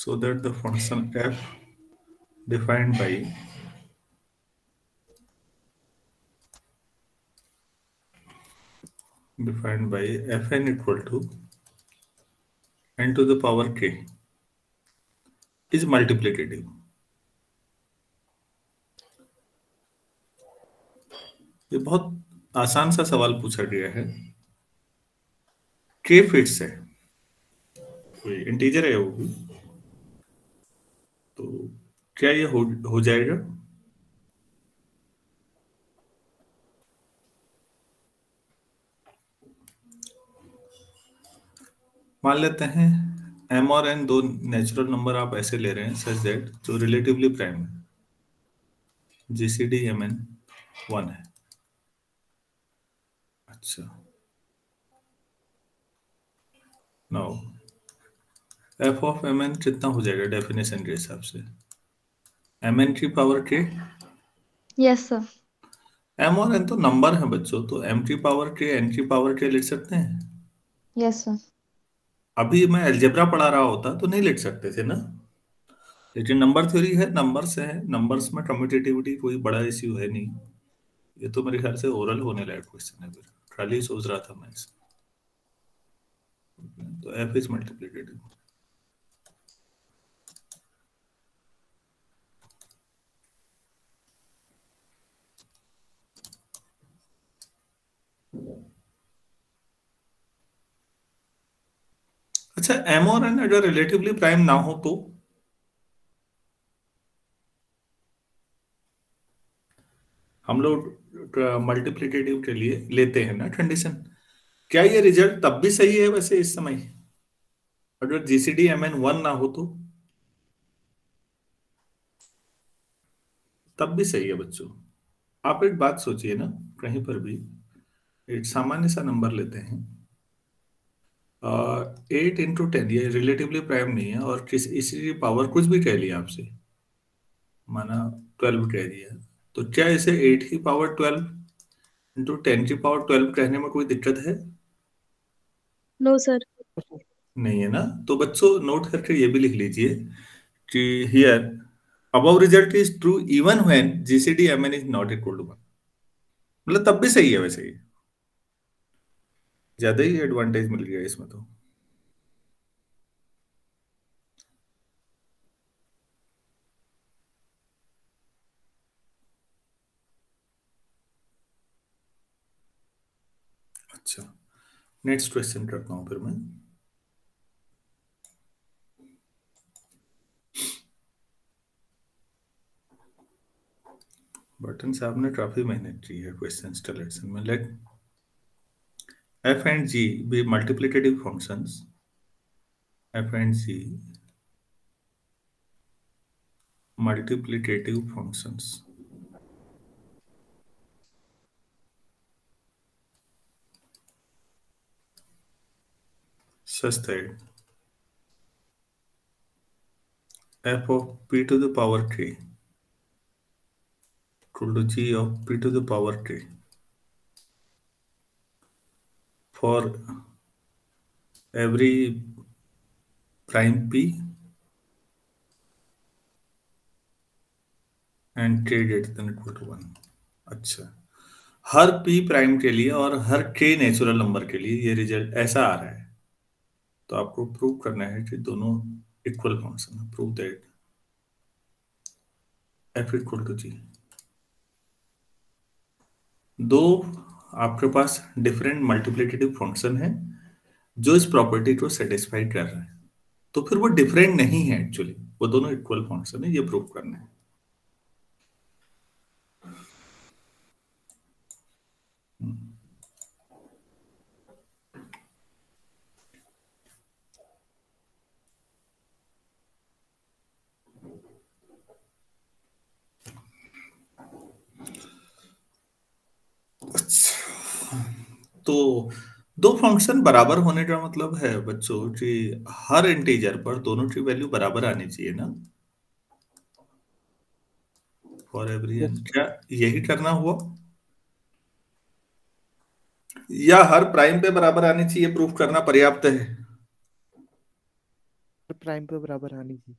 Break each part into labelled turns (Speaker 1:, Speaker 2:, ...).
Speaker 1: so that the function f defined by fn equal to n to the power k is multiplicative. ये बहुत आसान सा सवाल पूछा गया है। k फिक्स है, कोई इंटीजर है वो भी, तो क्या ये हो जाएगा? मान लेते हैं m और n दो नेचुरल नंबर आप ऐसे ले रहे हैं सच दैट जो रिलेटिवली प्राइम है, जीसीडी mn 1 है। अच्छा, नाउ f ऑफ mn कितना हो जाएगा डेफिनेशन के हिसाब से? mn की power k।
Speaker 2: Yes sir.
Speaker 1: m और n तो नंबर है बच्चों, तो m की पावर k n की पावर k लिख सकते हैं।
Speaker 2: Yes sir.
Speaker 1: अभी मैं अलजेब्रा पढ़ा रहा होता तो नहीं लिख सकते थे ना, लेकिन नंबर थ्योरी है, नंबर्स है, नंबर्स में कम्यूटेटिविटी कोई बड़ा इश्यू है नहीं। ये तो मेरे ख्याल से ओरल होने लायक क्वेश्चन है, फिर खाली सोच रहा था मैं इसे। तो f इज मल्टीप्लिकेटिव। अच्छा, m और n अगर रिलेटिवली प्राइम ना हो तो हम लोग मल्टीप्लिकेटिव के लिए लेते हैं ना कंडीशन, क्या ये रिजल्ट तब भी सही है वैसे इस समय अगर जीसीडी mn 1 ना हो तो? तब भी सही है बच्चों। आप एक बात सोचिए ना, कहीं पर भी एक सामान्य सा नंबर लेते हैं, 8 × 10, ये रिलेटिवली प्राइम नहीं है और किस इसी की पावर कुछ भी कह लिया आपसे, माना 12 कह दिया, तो क्या इसे 8 की पावर 12 × 10 की पावर 12 कहने में कोई दिक्कत है?
Speaker 2: No sir.
Speaker 1: नहीं है ना। तो बच्चों नोट करके ये भी लिख लीजिए कि here above result is true even when GCD mn is not equal to 1। मतलब तब भी सही है वैसे ही, ज्यादा ही एडवांटेज मिल गया इसमें तो। अच्छा, नेक्स्ट क्वेश्चन करता हूं फिर मैं। बटन साहब ने काफी मेहनत की है क्वेश्चन सिलेक्शन में। Let f and g be multiplicative functions, f and g multiplicative functions such that f of p to the power k equal to g of p to the power k for every prime p and k greater than equal to 1। अच्छा, हर p prime के लिए और हर k natural number के लिए ये result ऐसा आ रहा है, तो आपको प्रूव करना है कि दोनों इक्वल फंक्शन है। Prove that f equal to g। दो आपके पास डिफरेंट मल्टीप्लिकेटिव फंक्शन है जो इस प्रॉपर्टी को सेटिस्फाई कर रहे हैं, तो फिर वो डिफरेंट नहीं है, एक्चुअली वो दोनों इक्वल फंक्शन है, ये प्रूव करना है। तो दो फंक्शन बराबर होने का मतलब है बच्चों कि हर इंटीजर पर दोनों की वैल्यू बराबर आनी चाहिए ना, फॉर एवरी एन। क्या यही करना हुआ, या हर प्राइम पे बराबर आनी चाहिए प्रूफ करना पर्याप्त है?
Speaker 3: प्राइम पे बराबर आनी थी।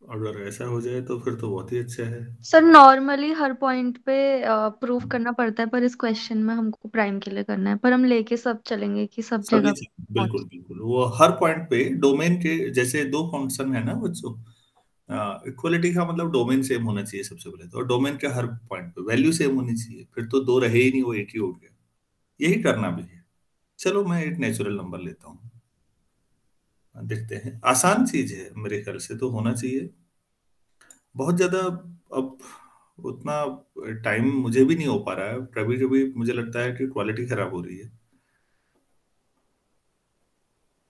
Speaker 1: अगर ऐसा हो जाए तो फिर तो बहुत ही अच्छा है।
Speaker 2: सर नॉर्मली हर पॉइंट पे प्रूफ करना पड़ता है, पर इस क्वेश्चन में हमको प्राइम के लिए करना है, पर हम लेके सब चलेंगे कि सब
Speaker 1: सभी
Speaker 2: जगह
Speaker 1: चीज बिल्कुल
Speaker 2: पहुंच।
Speaker 1: बिल्कुल, वो हर पॉइंट पे डोमेन के जैसे दो फंक्शन है ना बच्चों, इक्वलिटी का मतलब डोमेन सेम होना चाहिए सबसे पहले तो, और डोमेन के हर पॉइंट पे वैल्यू सेम होनी चाहिए, फिर तो दो रहे ही नहीं, वो एक ही हो गया। यही करना भी है। चलो मैं एक नेचुरल नंबर लेता हूँ, देखते हैं। आसान चीज है मेरे ख्याल से, तो होना चाहिए बहुत ज्यादा। अब उतना टाइम मुझे भी नहीं हो पा रहा है, कभी कभी मुझे लगता है कि क्वालिटी खराब हो रही है।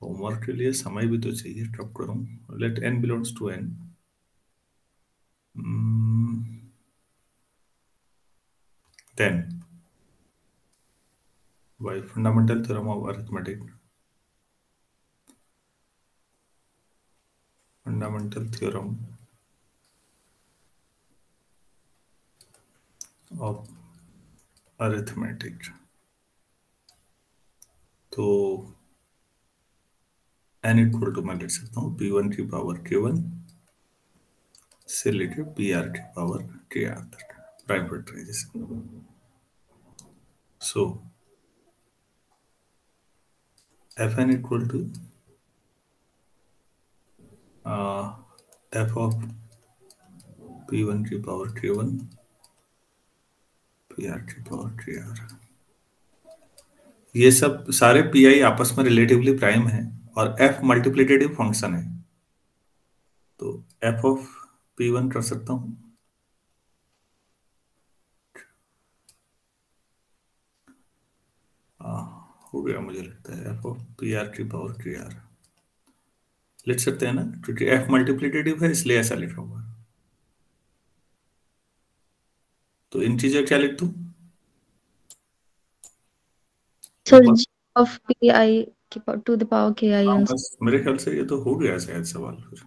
Speaker 1: होमवर्क के लिए समय भी तो चाहिए, कब करूं? Let n belongs to n। 10 by fundamental theorem of arithmetic, fundamental theorem of arithmetic। तो n इक्वल टू मैं लिख सकता हूँ p1 की पावर k1 से लेके pr की पावर kr तक, prime factorisation. So fn equal to f of p1 की पावर k1 pr की पावर kr। ये सब सारे पी आपस में रिलेटिवली प्राइम है, और एफ मल्टीप्लिकेटिव फंक्शन है, तो एफ ऑफ p1 कर सकता हूं। हो गया मुझे लगता है, एफ ऑफ पी आर की पावर के आर लिख सकते हैं ना, क्योंकि एफ मल्टीप्लिकेटिव है इसलिए ऐसा लिखा हुआ है। तो इन चीजें क्या लिख दूं एक
Speaker 2: सर
Speaker 1: बार?
Speaker 2: G of P I to the power K I
Speaker 1: हाँ,
Speaker 2: एन।
Speaker 1: बस मेरे ख्याल से ये तो हो गया शायद सवाल फिर।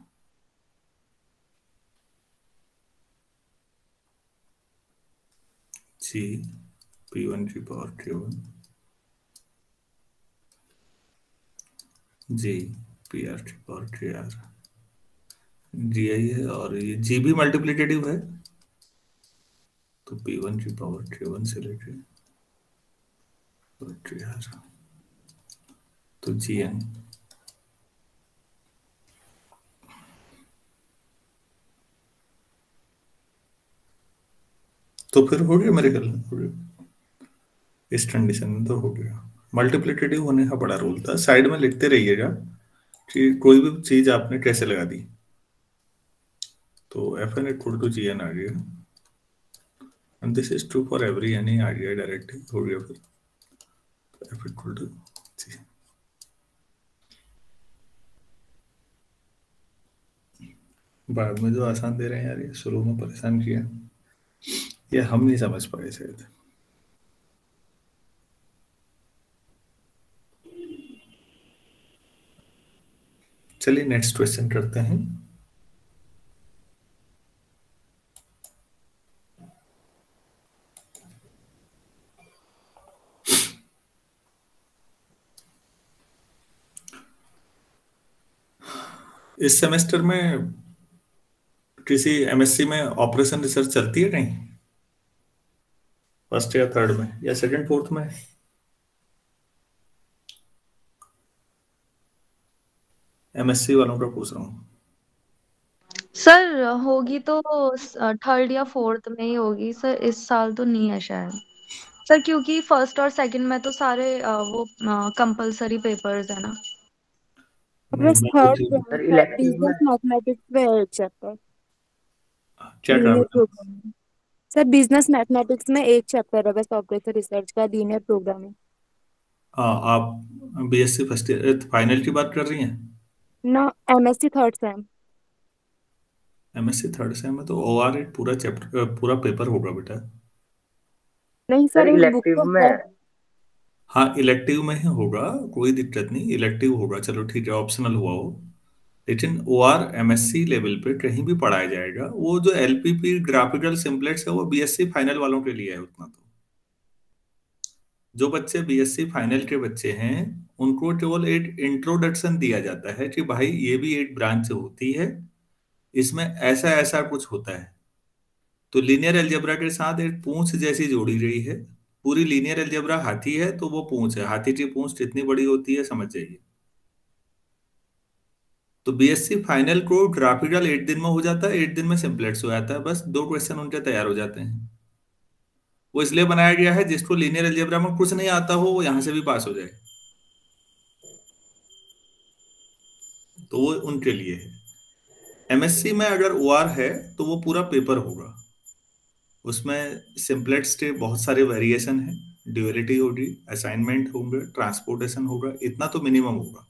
Speaker 1: जी p1 की power k1 G P R की पावर के आर जी आई है, और ये जी भी मल्टीप्लिकेटिव है, तो p1 की पावर k1 से लेके के आर, तो जी एन। तो फिर हो गया मेरे ख्याल में, हो गया इस कंडीशन में, तो हो गया। मल्टीप्लिकेटिव होने का बड़ा रोल था, साइड में लिखते रहिएगा कि कोई भी चीज आपने कैसे लगा दी। तो F N equal to G N आ गया, and this is true for every any आ गया डायरेक्टली, हो गया फिर एफ इक्वल टू जी। बाद में जो आसान दे रहे हैं यार, ये शुरू में परेशान किया, ये हम नहीं समझ पाए शायद। चलिए नेक्स्ट क्वेश्चन करते हैं। इस सेमेस्टर में किसी एमएससी में ऑपरेशन रिसर्च चलती है कहीं, फर्स्ट या थर्ड में या सेकंड फोर्थ में? एमएससी वालों का पूछ रहा हूँ।
Speaker 2: सर होगी तो थर्ड या फोर्थ में ही होगी सर, इस साल तो नहीं है शायद सर, क्योंकि फर्स्ट और सेकंड में तो सारे वो कंपलसरी पेपर्स है ना।
Speaker 1: नहीं
Speaker 4: बस
Speaker 1: मैं
Speaker 4: थर्ड
Speaker 1: पूछ,
Speaker 4: सेम
Speaker 3: सर
Speaker 4: का
Speaker 3: इलेक्टिव में
Speaker 4: बिजनेस मैथमेटिक्स में है एक चैप्टर,
Speaker 1: क्या कहा
Speaker 4: लीनियर
Speaker 1: बेटा?
Speaker 4: प्रोग्रामिंग। सर बिजनेस मैथमेटिक्स में एक चैप्टर है बस ऑपरेटर रिसर्च का, लीनियर प्रोग्रामिंग।
Speaker 1: आप बीएससी फर्स्ट ईयर फाइनल की बात कर रही हैं?
Speaker 4: ना, MSc third same.
Speaker 1: MSc third same में तो ओआर एक पूरा चैप्टर पूरा पेपर होगा बेटा।
Speaker 4: नहीं
Speaker 3: सर
Speaker 4: सर, एक बुक
Speaker 3: इलेक्टिव
Speaker 4: तो
Speaker 3: में
Speaker 4: है।
Speaker 1: हाँ इलेक्टिव में ही होगा, कोई दिक्कत नहीं, इलेक्टिव होगा, चलो ठीक है, ऑप्शनल हुआ हो। लेकिन ओआर एमएससी लेवल पे कहीं भी पढ़ाया जाएगा, वो जो एलपीपी ग्राफिकल सिम्पलेक्स है वो बीएससी फाइनल वालों के लिए है उतना। तो जो बच्चे बीएससी फाइनल के बच्चे हैं उनको केवल एक इंट्रोडक्शन दिया जाता है कि भाई ये भी एक ब्रांच होती है, इसमें ऐसा ऐसा कुछ होता है। तो लीनियर अलजेब्रा के साथ एक पूंछ जैसी जोड़ी गई है। पूरी लीनियर अलजेब्रा हाथी है तो वो पूंछ है, हाथी की पूंछ कितनी बड़ी होती है समझ जाइए। तो बीएससी फाइनल को ग्राफिकल 8 दिन में हो जाता है, 8 दिन में सिंपलेट्स हो जाता है, बस 2 क्वेश्चन उनके तैयार हो जाते हैं। वो इसलिए बनाया गया है जिसको लीनियर अलजेब्रा में कुछ नहीं आता हो वो यहां से भी पास हो जाए, तो वो उनके लिए है। एमएससी में अगर ओआर है तो वो पूरा पेपर होगा, उसमें सिंपलेट्स के बहुत सारे वेरिएशन है, ड्यूअलिटी होगी, असाइनमेंट होंगे, ट्रांसपोर्टेशन होगा, इतना तो मिनिमम होगा।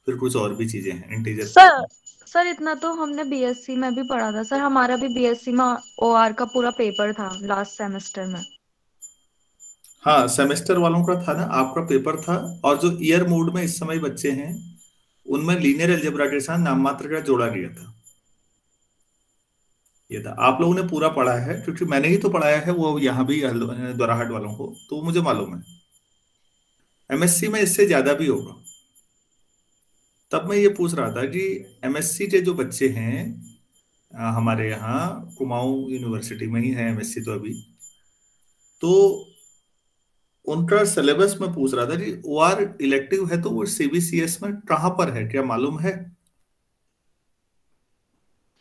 Speaker 1: फिर कुछ और भी चीजें हैं, इंटीजर
Speaker 2: सर सर इतना तो हमने बीएससी में भी पढ़ा था सर, हमारा भी बीएससी में ओआर का पूरा पेपर था लास्ट सेमेस्टर में।
Speaker 1: हाँ सेमेस्टर वालों का था ना, आपका पेपर था। और जो ईयर मोड में इस समय बच्चे हैं उनमें लीनियर अलजेब्रा के साथ नाम मात्र का जोड़ा गया था। ये था, आप लोगों ने पूरा पढ़ा है क्योंकि मैंने ही तो पढ़ाया है वो यहाँ भी दोराहट वालों को, तो मुझे मालूम है। एमएससी में इससे ज्यादा भी होगा। तब मैं ये पूछ रहा था कि एमएससी के जो बच्चे हैं हमारे यहाँ कुमाऊं यूनिवर्सिटी में ही है एमएससी तो अभी, तो उनका सिलेबस में पूछ रहा था कि ओआर इलेक्टिव है तो वो सीबीसीएस में कहाँ पर है, क्या मालूम है?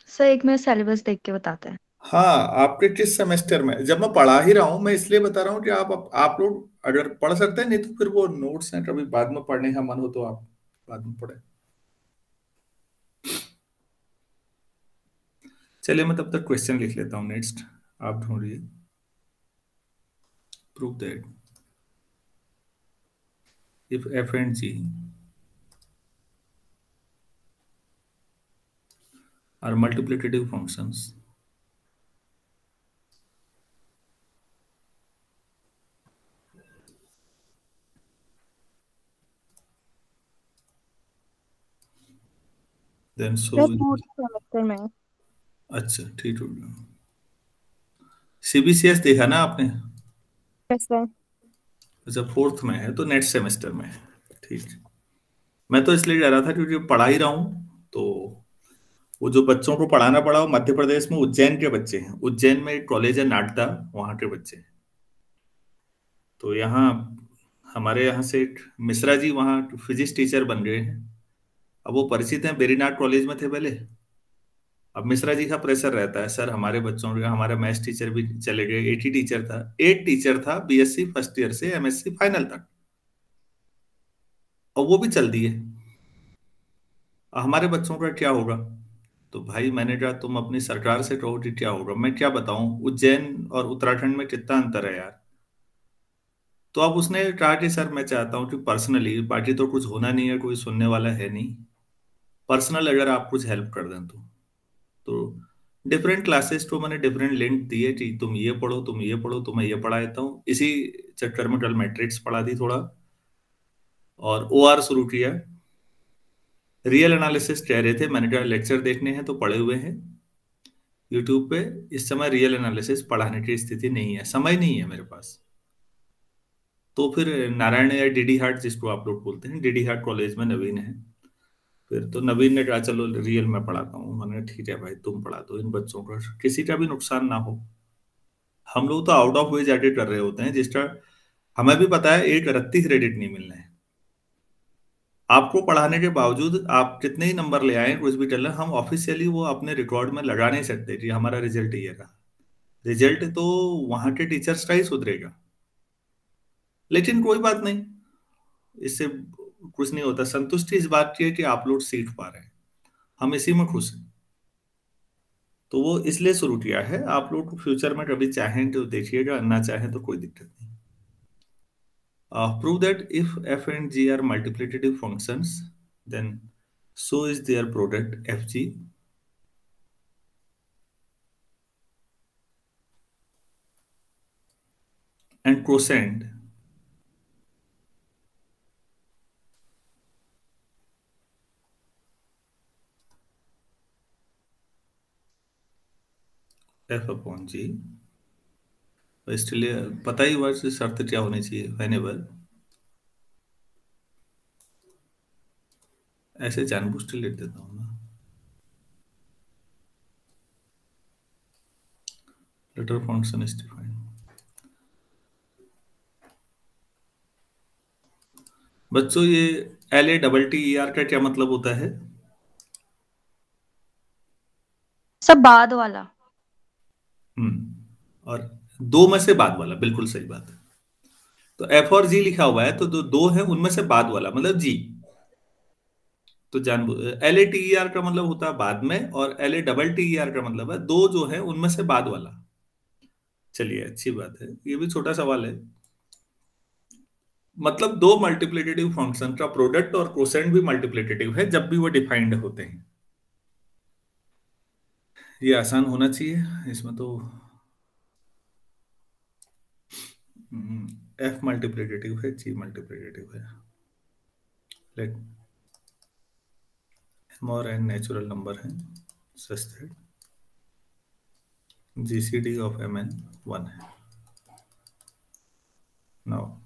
Speaker 2: सर एक मिनट सिलेबस देख के बताते हैं।
Speaker 1: हाँ, आपके किस सेमेस्टर में? जब मैं पढ़ा ही रहा हूँ मैं इसलिए बता रहा हूँ कि आप लोग अगर पढ़ सकते हैं, नहीं तो फिर वो नोट्स हैं, कभी बाद में पढ़ने का मन हो तो आप बाद में पढ़े। चलिए मैं तब तक क्वेश्चन लिख लेता हूँ। नेक्स्ट आप ढूंढिए। Prove that if f and g are multiplicative functions, then
Speaker 4: sir
Speaker 1: so
Speaker 4: fourth semester में।
Speaker 1: अच्छा ठीक हो गया। सीबीसीएस देखा ना आपने?
Speaker 4: Yes sir.
Speaker 1: अच्छा फोर्थ में है तो नेक्स्ट सेमेस्टर में है। ठीक। मैं तो इसलिए कह रहा था क्योंकि पढ़ा ही रहा हूँ, तो वो जो बच्चों को पढ़ाना पड़ा वो मध्य प्रदेश में उज्जैन के बच्चे हैं। उज्जैन में एक कॉलेज है नाटदा, वहाँ के बच्चे हैं। तो यहाँ हमारे यहाँ से एक मिश्रा जी वहाँ फिजिक्स टीचर बन गए हैं। अब वो परिचित हैं, बेरीनाथ कॉलेज में थे पहले। अब मिश्रा जी का प्रेशर रहता है, सर हमारे बच्चों का, हमारा मैथ्स टीचर भी चले गए, एक ही टीचर था, एक टीचर था बीएससी फर्स्ट ईयर से एमएससी फाइनल तक, और वो भी चल दिए। हमारे बच्चों का क्या होगा? तो भाई मैंने कहा तुम अपनी सरकार से कहो कि क्या होगा, मैं क्या बताऊं, उज्जैन और उत्तराखंड में कितना अंतर है यार। तो अब उसने कहा कि सर मैं चाहता हूं कि पर्सनली, बाकी तो कुछ होना नहीं है, कोई सुनने वाला है नहीं, पर्सनल अगर आप कुछ हेल्प कर दें तो डिफरेंट क्लासेस को मैंने डिफरेंट लिंक दिए कि तुम ये पढ़ो, तुम ये पढ़ो, तो मैं ये पढ़ा देता हूँ। इसी चक्कर में कल मैट्रिक्स पढ़ा दी थोड़ा, और ओआर शुरू किया। रियल एनालिसिस कह रहे थे, मैंने कहा लेक्चर देखने हैं तो पढ़े हुए हैं यूट्यूब पे, इस समय रियल एनालिसिस पढ़ाने की स्थिति नहीं है, समय नहीं है मेरे पास। तो फिर नारायण या डीडी हार्ट जिसको आप लोग बोलते हैं, डीडी हार्ट कॉलेज में नवीन है, फिर तो नवीन ने कहा चलो रियल में पढ़ाता हूँ। मैंने कहा ठीक है भाई तुम पढ़ा दो, इन बच्चों का किसी का भी नुकसान ना हो। हम लोग तो आउट ऑफ वे जाके कर रहे होते हैं, जिसका हमें भी पता है एक रत्ती क्रेडिट नहीं मिलना है। आपको पढ़ाने के बावजूद आप कितने ही नंबर ले आए, कुछ भी कर लें, हम ऑफिशियली वो अपने रिकॉर्ड में लगा नहीं सकते कि हमारा रिजल्ट ये रहा। रिजल्ट तो वहां के टीचर्स का ही सुधरेगा। लेकिन कोई बात नहीं, इससे कुछ नहीं होता। संतुष्टि इस बात की है कि आप लोग सीख पा रहे हैं, हम इसी में खुश हैं। तो वो इसलिए शुरू किया है, आप लोग फ्यूचर में कभी चाहें तो देखिएगा, ना चाहें तो कोई दिक्कत नहीं। Prove that if f and g are multiplicative functions, then so is their product fg. And quotient f upon g। तो इसके लिए पता ही हुआ कि शर्त क्या होनी चाहिए, whenever ऐसे जानबूझ के लिख देता हूँ ना। Latter function is defined. बच्चों ये LATTER का क्या मतलब होता है?
Speaker 2: सब बाद वाला।
Speaker 1: और दो में से बाद वाला, बिल्कुल सही बात है। तो F और G लिखा हुआ है तो जो दो है उनमें से बाद वाला मतलब G। तो LATER का मतलब होता है बाद में, और LATTER का मतलब है दो जो है उनमें से बाद वाला। चलिए अच्छी बात है, ये भी छोटा सवाल है। मतलब दो मल्टीप्लिकेटिव फंक्शन का प्रोडक्ट और कोसेंट भी मल्टीप्लिकेटिव है जब भी वो डिफाइंड होते हैं। ये आसान होना चाहिए इसमें तो। F मल्टीप्लिकेटिव है, G मल्टीप्लिकेटिव है। लेट M और N नेचुरल नंबर है, such that GCD of MN 1 है। Now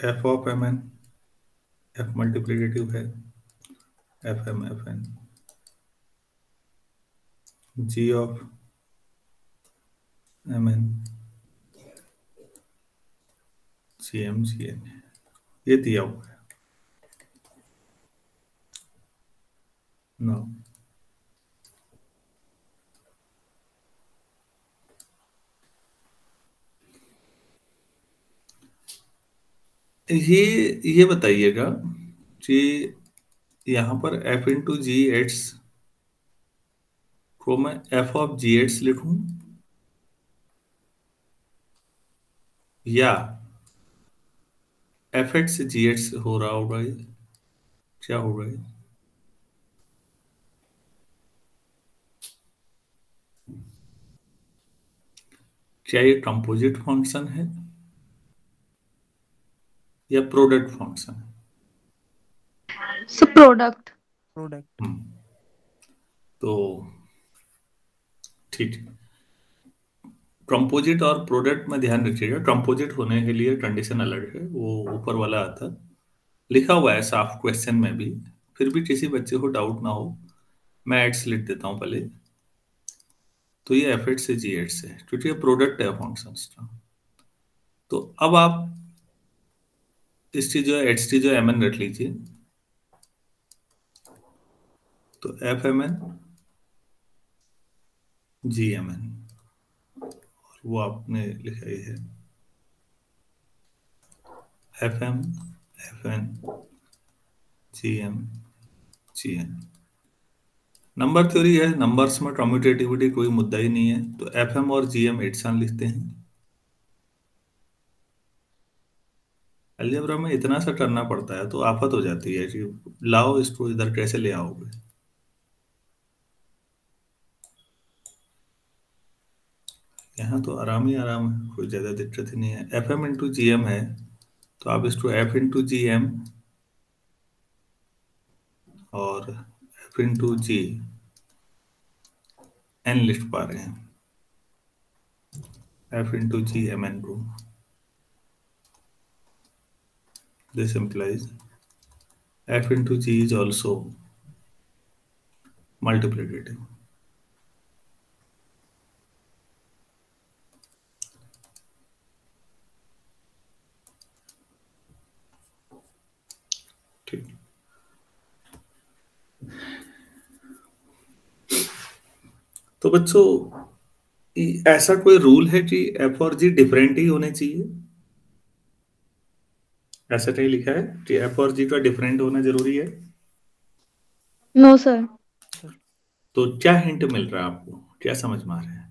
Speaker 1: F of MN, F multiplicative है, FM FN। G of MN CM GN, ये दिया हुआ है। नाउ ये बताइएगा कि यहाँ पर F इंटू जी एट्स को मैं F ऑफ जी एट्स लिखूं या F एक्स जी एट्स हो रहा होगा, ये क्या होगा ये? क्या ये कंपोजिट फंक्शन है या प्रोडक्ट फंक्शन है?
Speaker 2: सब प्रोडक्ट।
Speaker 4: प्रोडक्ट।
Speaker 1: तो ठीक है, कंपोजिट और प्रोडक्ट में ध्यान रखिएगा। कंपोजिट होने के लिए कंडीशन अलग है, वो ऊपर वाला आता लिखा हुआ है साफ क्वेश्चन में भी। फिर भी किसी बच्चे को डाउट ना हो, मैं एड्स लिख देता हूं पहले। तो ये F एट से जी एट से, क्योंकि ये प्रोडक्ट है फंक्शन का। तो अब आप इसकी जो एच टी जो MN रख लीजिए। तो FMN GMN, और वो आपने लिखा ही है FM FN GN। Number theory है, नंबर्स में कम्यूटेटिविटी कोई मुद्दा ही नहीं है, तो FM और GM एक साथ लिखते हैं। अलजेब्रा में इतना सा करना पड़ता है तो आफत हो जाती है कि लाओ इसको इधर कैसे ले आओगे। यहाँ तो आराम ही आराम है, कोई ज्यादा दिक्कत ही नहीं है। FM इंटू GM है तो आप इसको F इंटू GM और F इंटू G N लिख पा रहे हैं। F इंटू GMN को, this implies F into G is also multiplicative। ठीक, तो बच्चों ऐसा कोई रूल है कि F और G डिफरेंट ही होने चाहिए? ऐसा कहीं लिखा है कि F और G का डिफरेंट होना जरूरी है?
Speaker 2: No sir.
Speaker 1: तो क्या हिंट मिल रहा है आपको, क्या समझ में आ रहा है?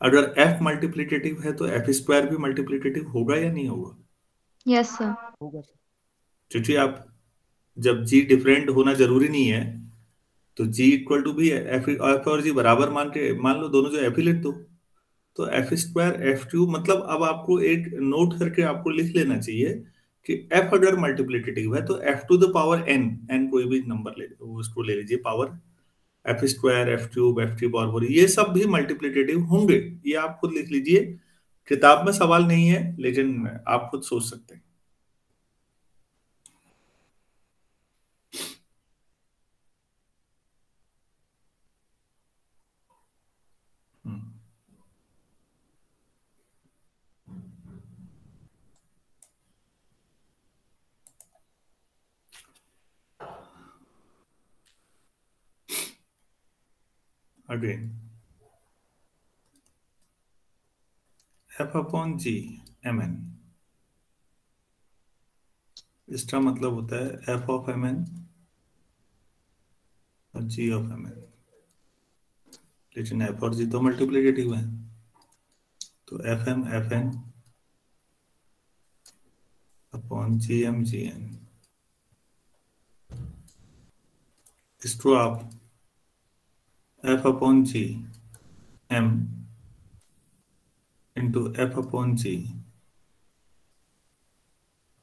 Speaker 1: अगर F मल्टीप्लिकेटिव है तो F स्क्वायर भी मल्टीप्लिकेटिव होगा या नहीं होगा?
Speaker 2: Yes sir.
Speaker 4: होगा सर।
Speaker 1: क्योंकि आप जब G डिफरेंट होना जरूरी नहीं है तो G इक्वल टू भी F और G बराबर मान लो दोनों जो F ही लिख दो। तो F स्क्वायर F मतलब अब आपको एक नोट करके आपको लिख लेना चाहिए कि F अगर मल्टीप्लिकेटिव है तो F to the power N, N कोई भी नंबर ले, उसको ले लीजिए power, F square, F cube, F T power, ये सब भी मल्टीप्लिकेटिव होंगे। ये आप खुद लिख लीजिए, किताब में सवाल नहीं है लेकिन आप खुद सोच सकते हैं। Again F upon G M N, इसका मतलब होता है एफ ऑफ एम एन और जी ऑफ एम एन, लेकिन एफ और जी तो मल्टीप्लिकेटिव है, तो F M F N upon G M G N. इसको आप F upon G M into F upon G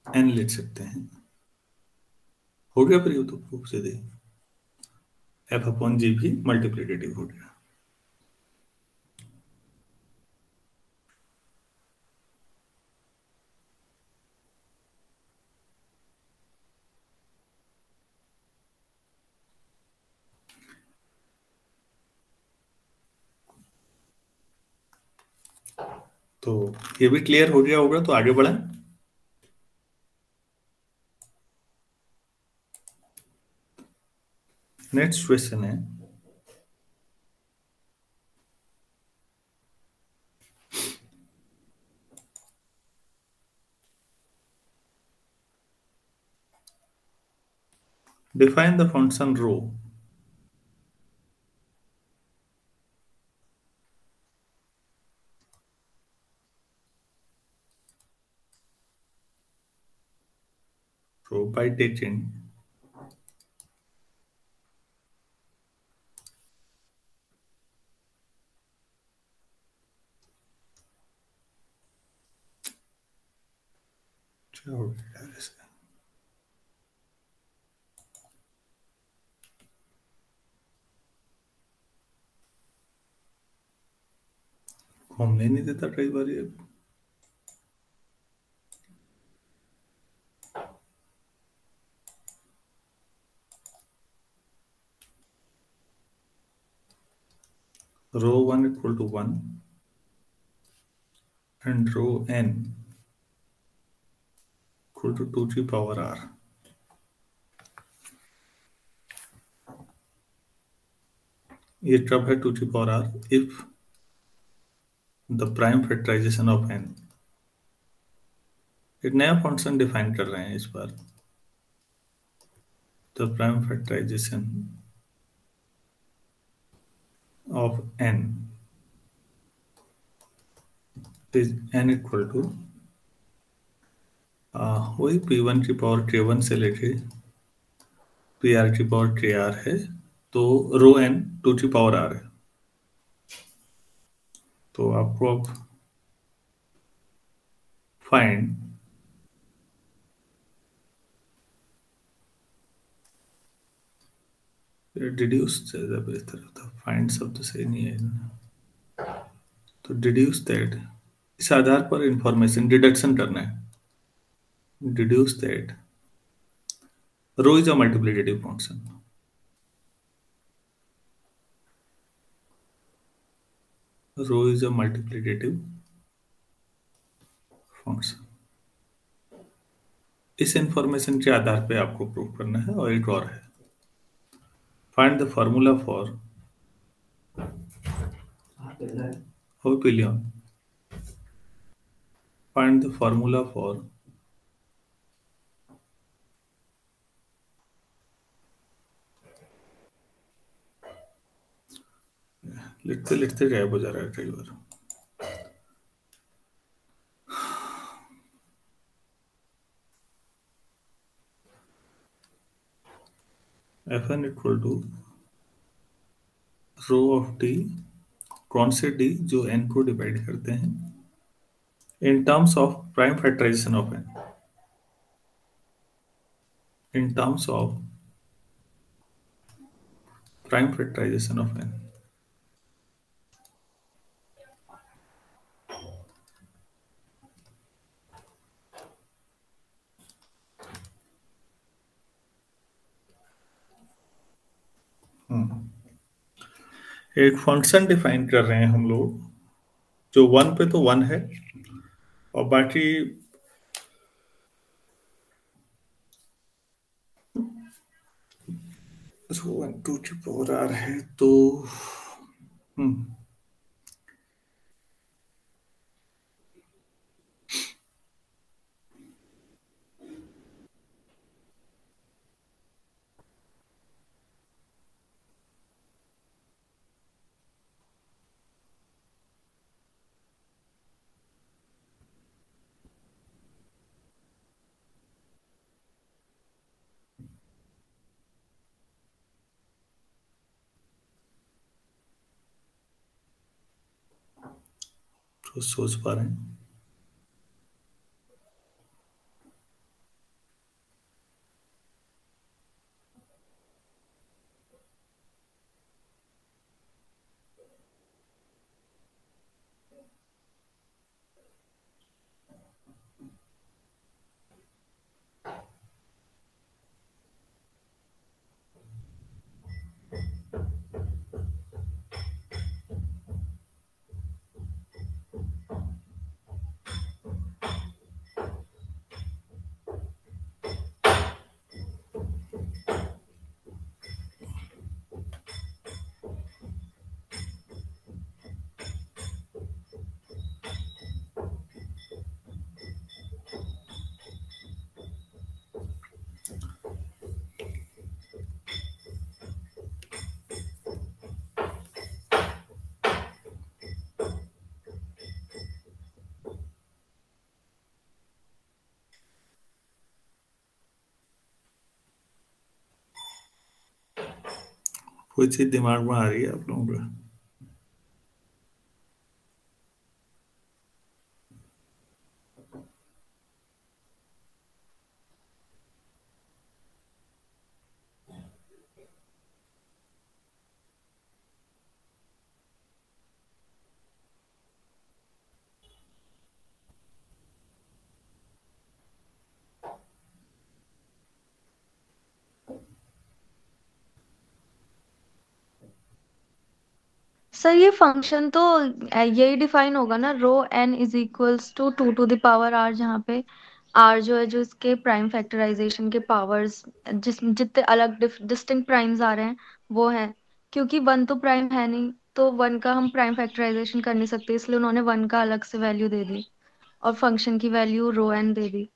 Speaker 1: N लिख सकते हैं। हो गया प्रयोग तो प्रूफ से दे, एफ अपॉन जी भी मल्टीप्लिकेटिव हो गया। तो ये भी क्लियर हो गया होगा, तो आगे बढ़ें। नेक्स्ट क्वेश्चन है define the function rho by taking क्या हो गया यार इसका? घूमने नहीं देता कई बार ये। Rho 1 equal to 1 and rho n equal to 2 की पावर r। ये कब है 2 की power r? If the prime factorization of n। एक नया फंक्शन डिफाइन कर रहे हैं इस बार, the prime factorization of n is n equal to वही p1 की पावर k1 से लेके pr की पावर kr है, तो रो n 2 की पावर r है। तो आपको अब फाइंड डिड्यूस, ज्यादा बेहतर होता, फाइंड शब्द सही नहीं है ना। तो डिड्यूस दैट, इस आधार पर इंफॉर्मेशन डिडक्शन करना है। Deduce that rho is a multiplicative function. Rho is a multiplicative function. इस इंफॉर्मेशन के आधार पे आपको प्रूव करना है। और एक और है, find the formula for pillion. Find the formula for लिखते लिखते गायब हो जा रहा है कई बार। F N equal to rho of D, कौन से डी? जो एन को डिवाइड करते हैं in terms of prime factorization of N, in terms of prime factorization of n। एक फंक्शन डिफाइन कर रहे हैं हम लोग, जो 1 पे तो 1 है और बाकी 1 2 की पावर r है, तो सोच पा रहे हैं। कोई चीज दिमाग में आ रही है आप लोगों को?
Speaker 2: सर ये फंक्शन तो यही डिफाइन होगा ना, rho n is equals to 2 to the power r, जहाँ पे r जो है, जो इसके प्राइम फैक्टराइजेशन के पावर्स, जितने अलग डिस्टिंक्ट प्राइम्स आ रहे हैं वो है। क्योंकि 1 तो प्राइम है नहीं, तो 1 का हम प्राइम फैक्टराइजेशन कर नहीं सकते, इसलिए उन्होंने 1 का अलग से वैल्यू दे दी और फंक्शन की वैल्यू रो n दे दी।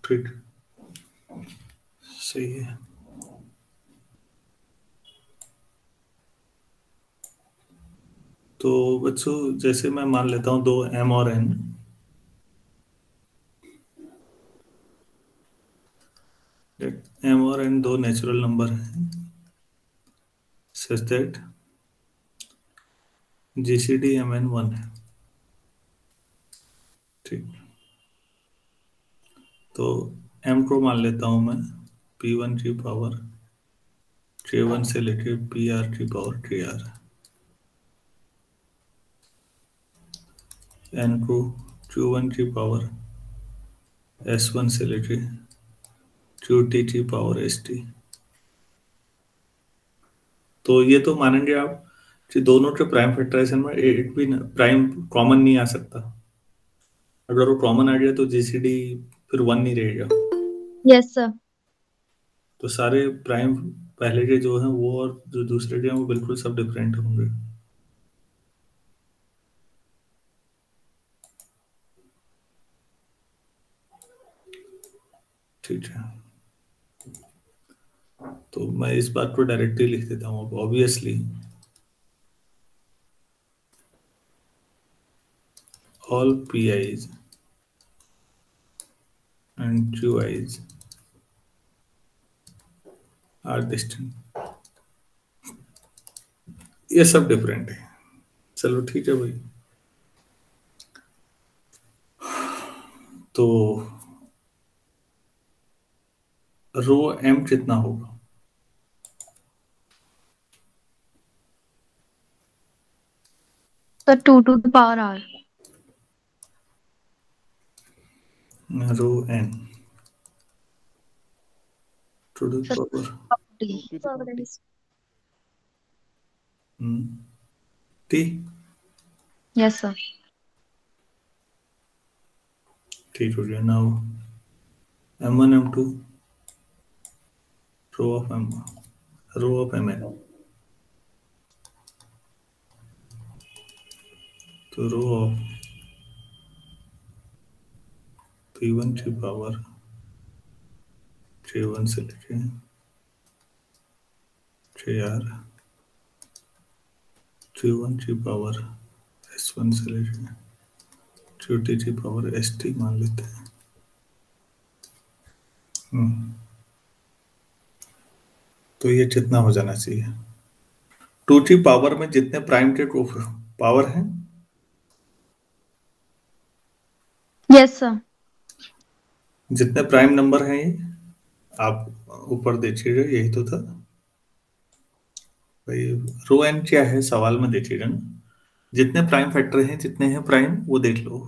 Speaker 1: ठीक, सही है। तो बच्चों, जैसे मैं मान लेता हूँ 2 m और n, m और n दो नेचुरल नंबर हैं, सच दैट जीसीडी mn 1 है। ठीक, तो m को मान लेता हूँ मैं p1 की पावर k1 से लेके pr की पावर kr, n को q1 की पावर s1 से लेके qt की पावर st। तो ये तो मानेंगे आप कि दोनों के प्राइम फैक्टराइजेशन में एक भी प्राइम कॉमन नहीं आ सकता। अगर वो कॉमन आ गया तो जीसीडी फिर 1 नहीं रहेगा।
Speaker 2: Yes sir.
Speaker 1: तो सारे प्राइम पहले के जो हैं वो और जो दूसरे के हैं वो बिल्कुल सब डिफरेंट होंगे। ठीक है, तो मैं इस बात को डायरेक्टली लिख देता हूँ। Obviously all PIs and QIs are distinct। ये सब डिफरेंट है। चलो ठीक है भाई। तो रो m कितना होगा?
Speaker 2: Sir 2 to the power r.
Speaker 1: Rho N to the
Speaker 2: Sir
Speaker 1: power
Speaker 2: t.
Speaker 1: T.
Speaker 2: Yes sir.
Speaker 1: ठीक हो गया। Now m1 m2 row of mn, तो रो ऑफ p1 की पावर j1 से लेके jr, j1 की पावर s1 से लेके j2 की पावर st मान लेते हैं। तो ये जितना हो जाना चाहिए। 2 की पावर में जितने प्राइम के पावर हैं,
Speaker 2: Yes sir.
Speaker 1: जितने प्राइम नंबर हैं ये आप ऊपर देखिएगा, यही तो था भाई। रो एन क्या है सवाल में देखिएगा ना, जितने प्राइम फैक्टर हैं, जितने हैं प्राइम वो देख लो,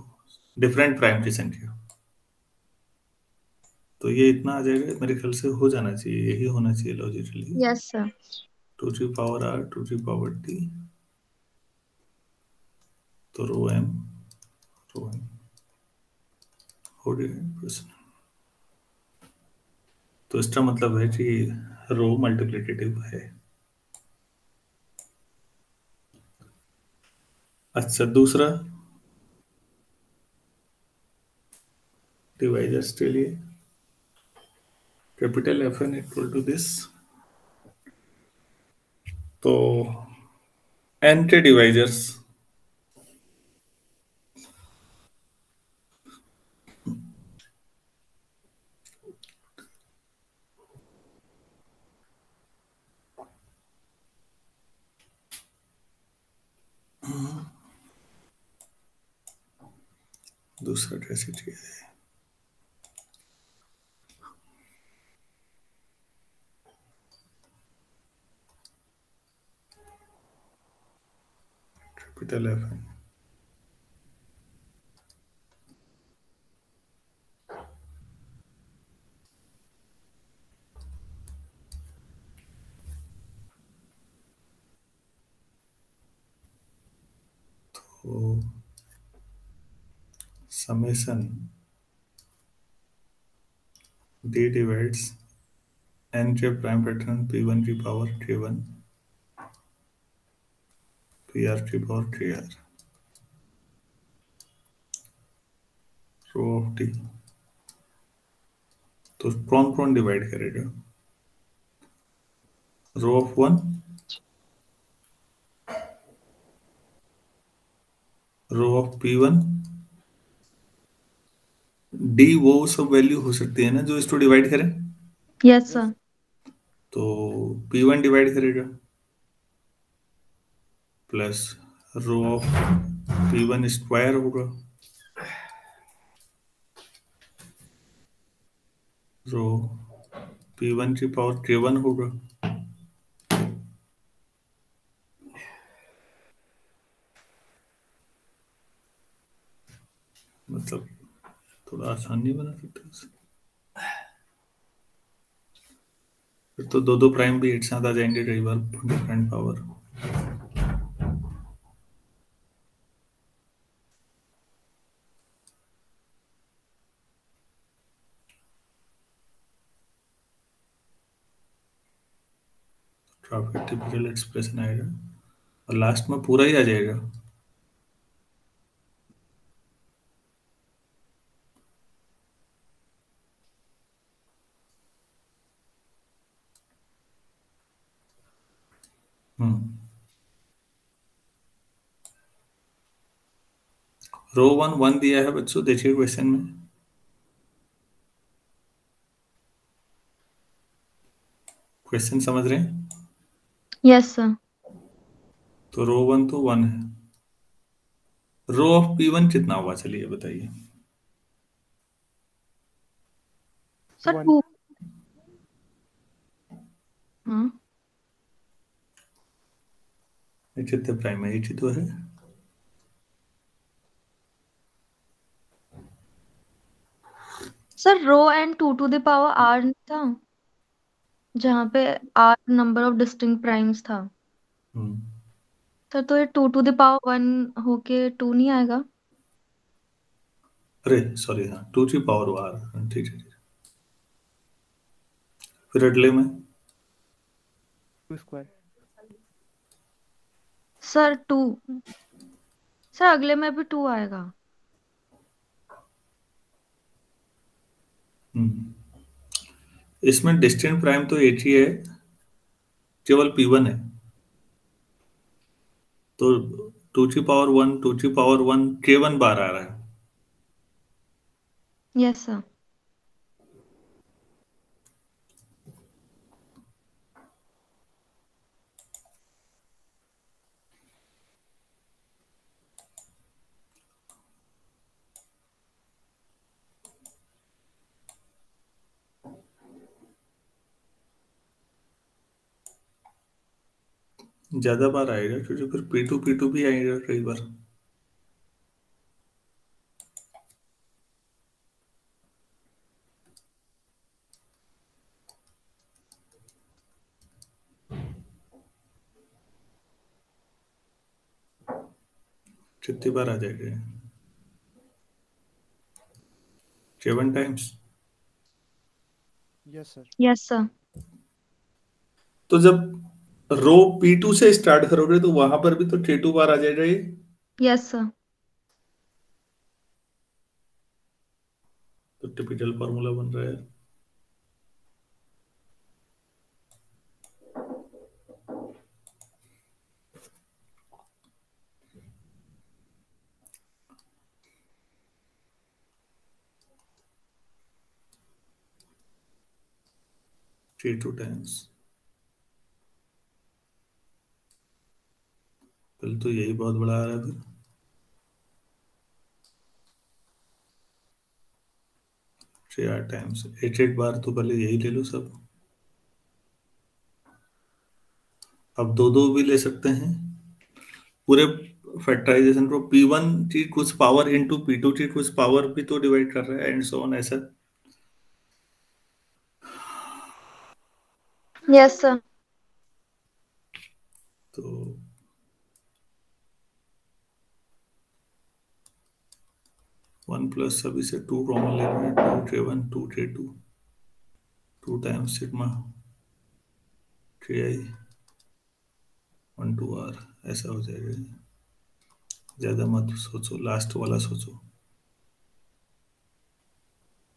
Speaker 1: डिफरेंट प्राइम की संख्या। तो ये इतना आ जाएगा, मेरे ख्याल से हो जाना चाहिए, यही होना चाहिए लॉजिकली।
Speaker 2: Yes sir.
Speaker 1: 2 की पावर आर, 2 की पावर टी, तो रो एम हो गया प्रश्न। तो इसका मतलब है कि रो मल्टीप्लिकेटिव है। अच्छा, दूसरा डिवाइजर्स के लिए capital F N equal to this, तो एन के डिवाइजर्स दूसरा कैसे किया है? कैपिटल एफ एन तो समेशन डी डिवाइड्स एन के प्राइम फैक्टर p1 की पावर k1 pr की power kr, rho of T. तो कौन कौन डिवाइड करेगा? Rho of 1, rho of p1, D वो सब वैल्यू हो सकती है ना जो इसको डिवाइड करें,
Speaker 2: Yes sir.
Speaker 1: तो p1 डिवाइड करेगा plus row of p1 square होगा, रो p1 की पावर k1 होगा, मतलब थोड़ा आसान नहीं बना सकते उसे। फिर तो दो दो प्राइम भी एक साथ आ जाएंगे कई बार, डिफरेंट पावर। काफी टिपिकल एक्सप्रेशन आएगा और लास्ट में पूरा ही आ जाएगा। रो 1 दिया है बच्चों, देखिए क्वेश्चन में। क्वेश्चन समझ रहे हैं?
Speaker 2: Yes sir.
Speaker 1: तो रो 1 तो 1 है। रो ऑफ p1 कितना हुआ चलिए बताइए।
Speaker 2: Sir
Speaker 4: 1.
Speaker 2: 2. हाँ
Speaker 1: ये कितने प्राइम है? एक ही तो है।
Speaker 2: Sir rho and 2 to the power r नहीं था, जहाँ पे r number of distinct primes था। सर तो ये 2 to the power 1 होके 2 नहीं आएगा?
Speaker 1: अरे सॉरी, हाँ 2 की पावर r, ठीक है। फिर अगले में
Speaker 3: 2 स्क्वायर।
Speaker 2: सर 2, सर अगले में भी 2 आएगा।
Speaker 1: इसमें डिस्टेंट प्राइम तो एक ही है, केवल P1 है। तो 2 की पावर 1 2 की पावर 1 K1 बार आ रहा है।
Speaker 2: Yes sir.
Speaker 1: ज्यादा बार आएगा क्योंकि फिर P2 भी आएगा कई बार। कितनी बार आ जाएगा? 7 times.
Speaker 3: Yes sir.
Speaker 2: Yes sir.
Speaker 1: तो जब रो P2 से स्टार्ट करोगे तो वहां पर भी तो K2 बार आ जाएगा ये।
Speaker 2: Yes sir.
Speaker 1: तो टिपिकल फॉर्मूला बन रहा है। K2 टाइम्स, पहले तो यही बहुत बड़ा आ रहा था। 8 टाइम्स, 8 बार, तो पहले यही ले लो सब। अब दो दो भी ले सकते हैं। पूरे फैक्टराइजेशन को P1 की कुछ पावर इंटू P2 की कुछ पावर भी तो डिवाइड कर रहा है, एंड सो ऑन, ऐसा।
Speaker 2: Yes sir.
Speaker 1: तो 1 प्लस सभी से 2 कॉमन ले रहे हैं। 2K1 2K2 2 times sigma KI 1 to R, ऐसा हो जाएगा। ज्यादा मत सोचो, लास्ट वाला सोचो।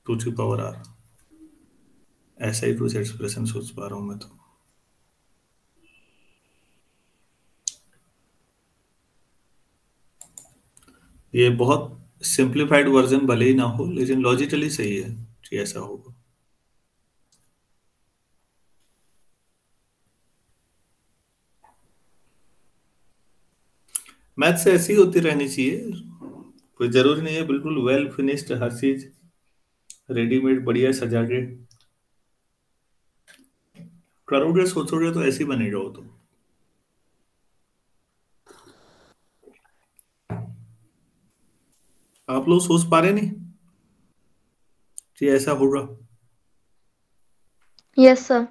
Speaker 1: 2 की पावर R, ऐसा ही कुछ एक्सप्रेशन सोच पा रहा हूं मैं तो। ये बहुत सिंप्लीफाइड वर्जन भले ही ना हो, लेकिन लॉजिकली सही है कि ऐसा होगा। मैथ से ऐसी होती रहनी चाहिए, कोई जरूरी नहीं है बिल्कुल वेल फिनिश्ड हर चीज रेडीमेड बढ़िया सजा के करोगे, सोचोगे तो ऐसे ही बनेगा वो तो। आप लोग सोच पा रहे नहीं कि ऐसा होगा?
Speaker 2: Yes sir.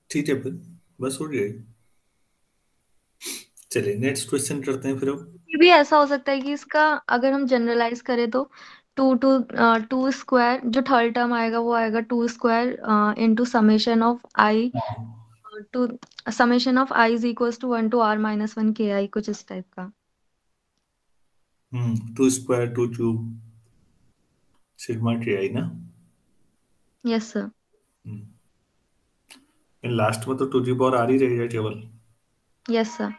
Speaker 1: ठीक है, फिर बस हो गया। चलिए नेक्स्ट क्वेश्चन करते हैं फिर अब।
Speaker 2: ये भी ऐसा हो सकता है कि इसका अगर हम जनरलाइज करें तो 2 स्क्वायर, जो थर्ड टर्म आएगा वो आएगा 2 square into two summation of I is equals to 1 to r-1 ki, कुछ इस टाइप का।
Speaker 1: 2 स्क्वायर 2 क्यूब सिग्मा KI ना।
Speaker 2: Yes sir.
Speaker 1: लास्ट में तो 2 की पावर आ ही रहेगा केवल।
Speaker 2: Yes sir.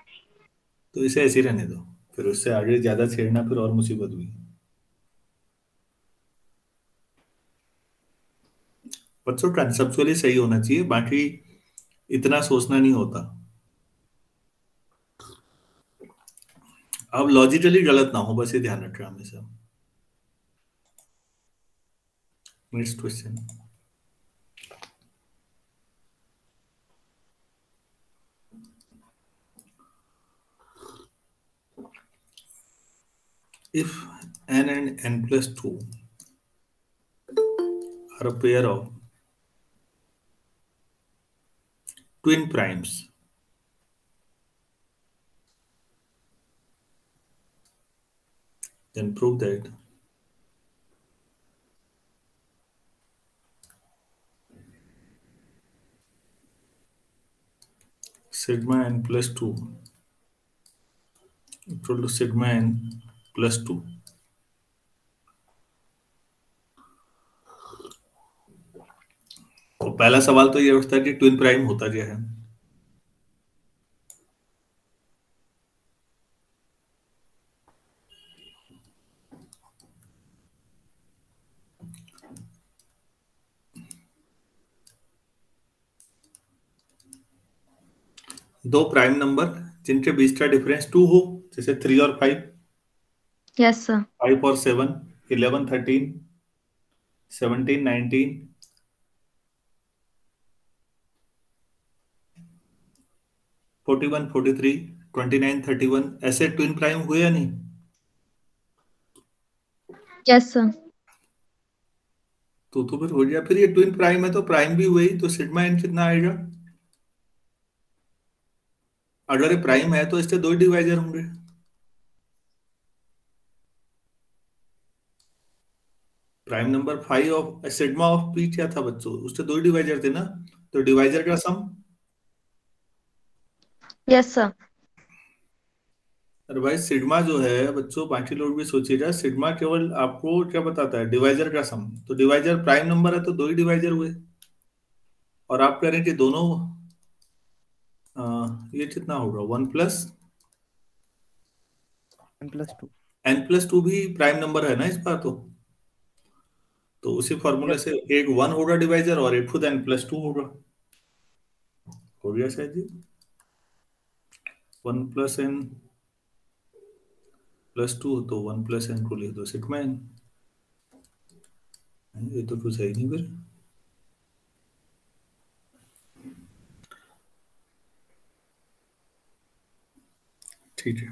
Speaker 1: तो इसे ऐसे ही रहने दो, फिर उससे आगे ज्यादा छेड़ना फिर और मुसीबत हुई। बच्चों कंसेप्चुअली सही होना चाहिए, बाकी इतना सोचना नहीं होता। अब लॉजिकली गलत ना हो, बस ये ध्यान रखना हमेशा। Next question. if n and n plus 2 are a pair of twin primes, then prove that sigma n plus 2 equal to sigma n plus 2. तो पहला सवाल तो ये उठता है कि ट्विन प्राइम होता क्या है। दो प्राइम नंबर जिनके बीच का डिफरेंस 2 हो, जैसे 3 और 5,
Speaker 2: यस सर।
Speaker 1: 5 और 7, 11 13, 17 19, 41 43, 29 31, ऐसे ट्विन प्राइम हुए या नहीं?
Speaker 2: Yes sir.
Speaker 1: तो फिर हो गया। फिर ये ट्विन प्राइम है तो प्राइम भी हुए ही, तो सिग्मा एन कितना आएगा? अगर ये प्राइम है तो इसके दो डिवाइजर होंगे। Prime number 5 of sigma of P क्या था बच्चों? उसके दो डिवाइजर थे ना, तो डिवाइजर का सम।
Speaker 2: Yes sir.
Speaker 1: अरे भाई सिग्मा जो है बच्चों, बाकी लोग भी सोचिएगा, सिग्मा केवल आपको क्या बताता है? डिवाइजर का सम। तो डिवाइजर प्राइम नंबर है तो दो ही डिवाइजर हुए। और आप कह रहे हैं कि दोनों ये कितना होगा? 1 प्लस
Speaker 3: n+2।
Speaker 1: n+2 भी प्राइम नंबर है ना इस बार तो उसी फॉर्मूले
Speaker 3: यस
Speaker 1: से एक 1 होगा डिवाइजर और एक खुद n+2 होगा। हो गया शायद जी। 1 प्लस n प्लस 2, तो 1 प्लस n को लिख दो सिग्मा n। ये तो कुछ है ही नहीं फिर। ठीक है,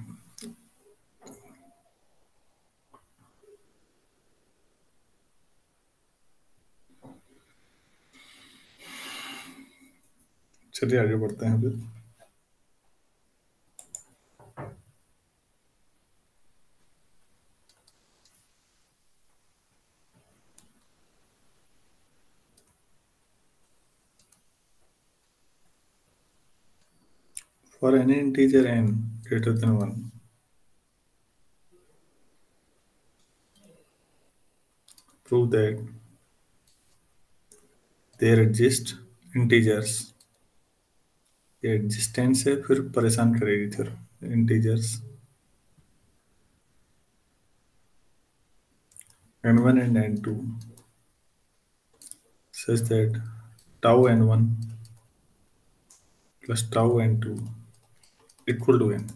Speaker 1: चलिए आगे बढ़ते हैं फिर। For any integer n greater than 1, prove that there exist integers। ये एग्जिस्टेंस है, फिर परेशान करेगी फिर। Integers n1 and n2 such that tau n1 plus tau n2 equal to n।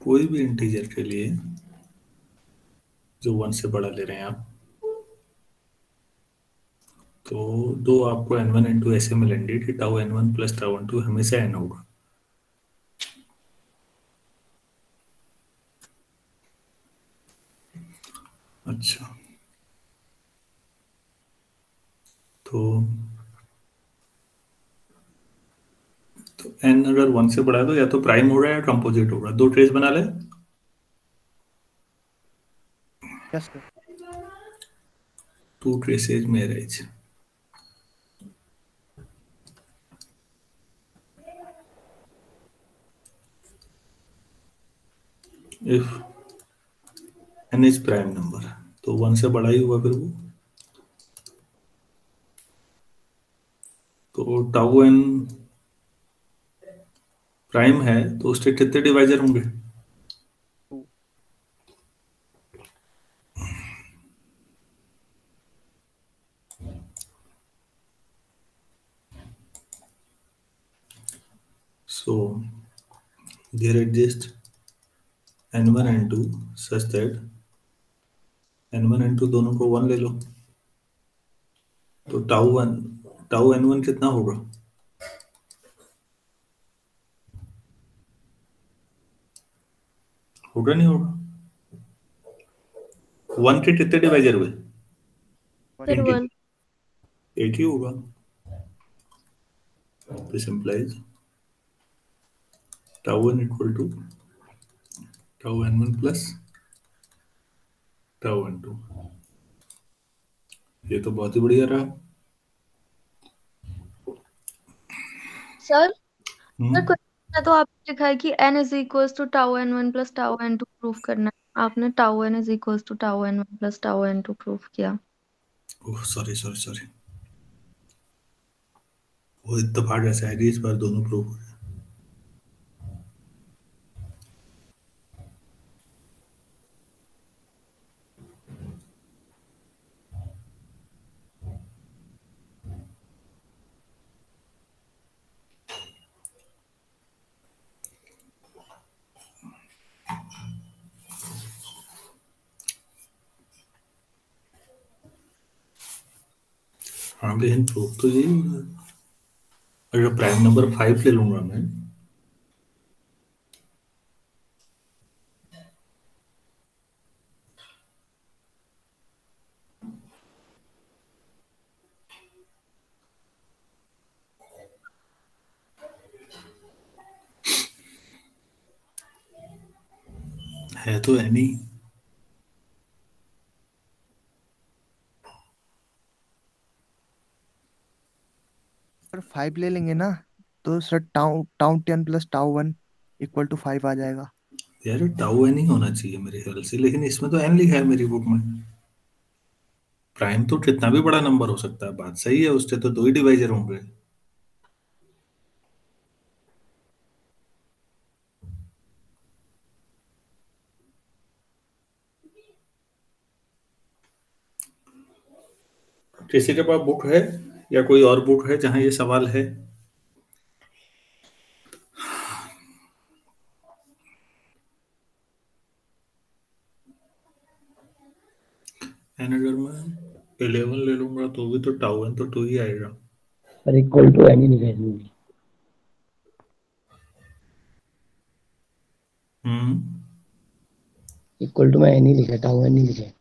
Speaker 1: कोई भी इंटीजर के लिए जो 1 से बड़ा ले रहे हैं आप, तो दो आपको n1 n2 ऐसे मिलेंगे कि tau n1 plus tau n2 हमेशा n होगा। अच्छा, तो n अगर 1 से बड़ा है तो या तो प्राइम होगा या कंपोजिट होगा। दो ट्रेस बना ले।
Speaker 3: Yes sir.
Speaker 1: Two traces marriage. If n is prime number, तो 1 से बड़ा ही हुआ फिर वो। तो टाउ n प्राइम है तो उसके कितने डिवाइजर होंगे?
Speaker 3: 2।
Speaker 1: So there exist n1 n2 such that n1 n2 दोनों को 1 ले लो, तो टाउ n1 कितना होगा? होगा नहीं होगा? 1 के कितने डिवाइजर हुए?
Speaker 2: सर
Speaker 1: 1 के
Speaker 2: 1।
Speaker 1: एक ही होगा। This implies tau n equal to tau n1 plus tau n2। ये तो बहुत ही बढ़िया रहा।
Speaker 2: सर
Speaker 1: हम्म
Speaker 2: क्वेश्चन में तो आपने लिखा है कि n is equal to tau n1 plus tau n2 proof करना है। आपने tau n is equal to tau n1 plus tau n2 proof किया।
Speaker 1: ओह सॉरी सॉरी सॉरी, वो इत्तेफाक ऐसा है कि इस बार दोनों प्रूफ हो गए। हाँ लेकिन प्रूफ तो यही होगा। अगर प्राइम नंबर 5 ले लूंगा मैं, है तो एनी।
Speaker 3: सर 5 ले लेंगे ना, तो sir tau tau 10 plus tau 1 equal to 5 आ जाएगा।
Speaker 1: यार टाउ एन ही होना चाहिए मेरे ख्याल से, लेकिन इसमें तो एन लिखा है मेरी बुक में। प्राइम तो कितना भी बड़ा नंबर हो सकता है, बात सही है, उससे तो दो ही डिवाइजर होंगे। किसी के पास बुक है या कोई और बुक है जहां ये सवाल है? एन अगर मैं 11 ले लूंगा तो भी तो टाउ एन तो 2 ही आएगा।
Speaker 5: पर इक्वल टू एनी लिखा है इसमें।
Speaker 1: हम्म
Speaker 5: इक्वल टू में एनी लिखा है, टाउ एन नहीं लिखा है।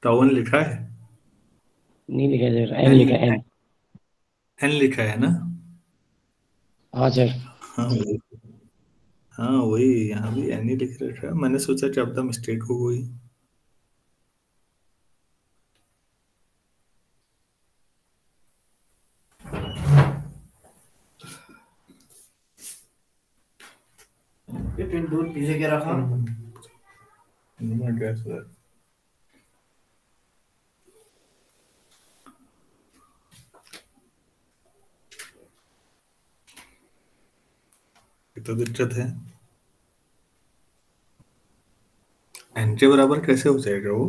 Speaker 1: टाउ एन लिखा है?
Speaker 5: नहीं लिखा है सर, एन
Speaker 1: एन
Speaker 5: लिखा है, एन।
Speaker 1: एन लिखा है ना?
Speaker 5: हाँ सर।
Speaker 1: हाँ वही, हाँ वही, यहाँ भी एन ही लिख रखा है, मैंने सोचा कि अब द मिस्टेक हो गई।
Speaker 6: ये पिन दूध पीछे क्या रखा?
Speaker 1: गैस है। ये तो दिक्कत है। एन के बराबर कैसे हो जाएगा वो?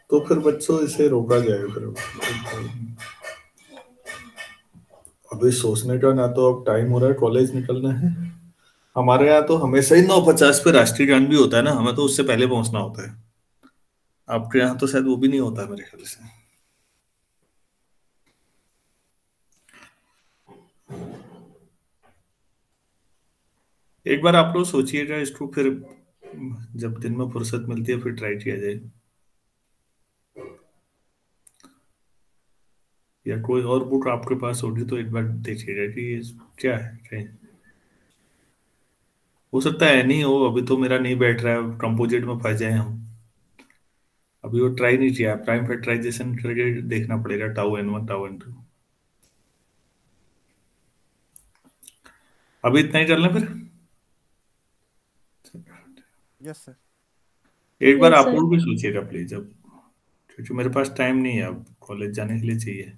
Speaker 1: तो फिर बच्चों इसे रोका जाए फिर। अभी सोचने का ना तो अब टाइम हो रहा है, कॉलेज निकलना है। हमारे यहाँ तो हमेशा ही 9:50 पे राष्ट्रीय गान भी होता है ना, हमें तो उससे पहले पहुंचना होता है। आपके यहाँ तो शायद वो भी नहीं होता है मेरे ख्याल से। एक बार आप लोग सोचिएगा इसको, फिर जब दिन में फुर्सत मिलती है फिर ट्राई किया जाए। या कोई और बुक आपके पास होगी तो एक बार देखिएगा कि ये क्या है कहीं। हो सकता है नहीं हो, अभी तो मेरा नहीं बैठ रहा है, कंपोजिट में फंस जाए हम। अभी वो ट्राई नहीं किया, प्राइम फैक्टराइजेशन करके देखना पड़ेगा, टाउ n1 टाउ n2। अभी इतना ही चलना फिर।
Speaker 3: Yes sir.
Speaker 1: एक बार
Speaker 2: यस
Speaker 1: आप
Speaker 2: सर।
Speaker 1: लोग भी सोचिएगा प्लीज, अब क्योंकि मेरे पास टाइम नहीं है, अब कॉलेज जाने के लिए चाहिए।